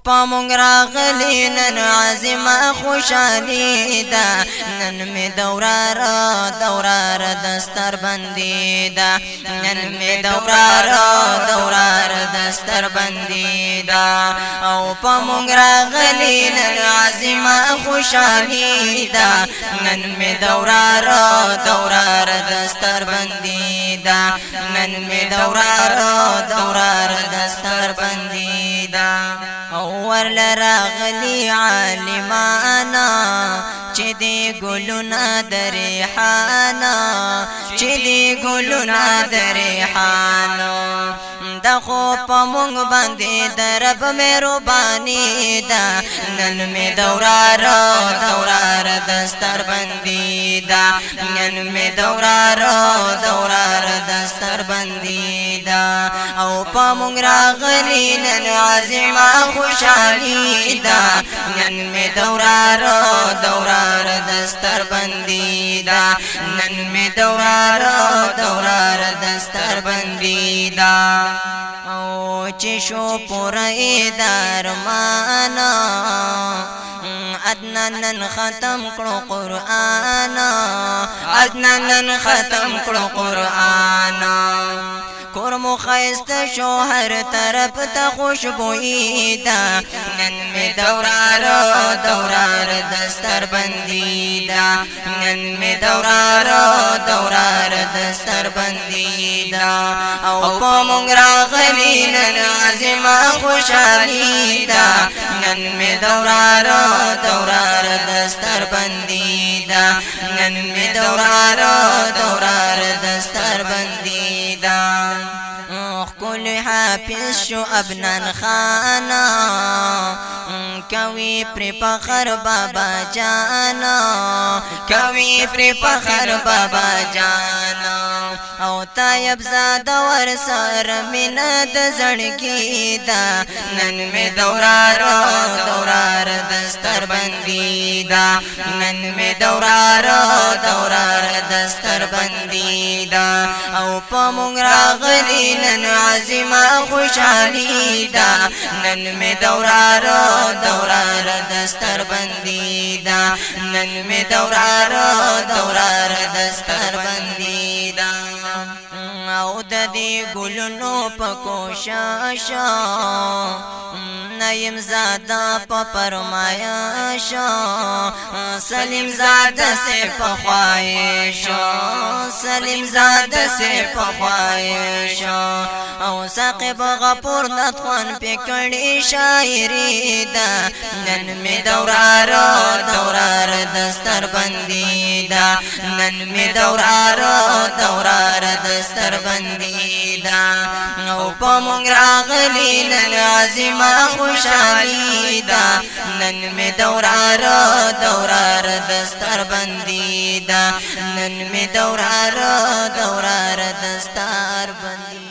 پامونگ راغلی نن عظیمه خوشحالی دا نن می دورار دستر بندی دا نن می دورار دستر بندی دا او پامونگ راغلی نن عظیمه خوشحالی دا نن می دورار دستر بندی دا نن می دورار دستر بندی دا ورل راغلی عالمانا چی دی گلونا دریحانا چی دی گلونا دریحانا دا خو پمونگ بندی درب مهربانی دا نن می دورار دستر بندی دا نن می دورار دستر بندی دا او پمونگ راغلی نن عظیمه خوشحالی دا نن می دورار دستر بندی دا نن می دورار دستر بندی دا او چشو پورائی درمانا ادنان ختم کرو قرآنا ادنان ختم کرو قرآنا کرمو خیست شوهر طرف تا خوشبوئی دا نن می دورار دستر بندی دا نن می دورار دستر بندی دا او پامونگ راغلی نن عظیمه خوشحالی دا نن می دورار دستر بندی دا نن می دورار دستر بندی دا کل حافظ شو ابنان خانا کوي پر فخر بابا جانا کوي پر فخر بابا جانا او طيب زاد ور سر من د زړګي دا نن می دورار دستر بندي دا نن می دورار دستر بندي دا او پمونگ راغلی نن عظیمه خوشحالی دا نن می دورار دستر بندی دا نن می دورار دستر بندی دا او د دې ګلونو په کوشاشا نیم زادا په فرمایشا سلیم زاده سے په خواهشا سلیم زاده سے په خواهشا او ثاقب غفور نطخوان په کړي شاعری دا نن می دورار دستر بندی دا نن می دورار دستر بندی دا او پمونگ راغلی نن عظیمه خوشحالی دا نن می دورار دستر بندی دا نن می دورار دستر بندی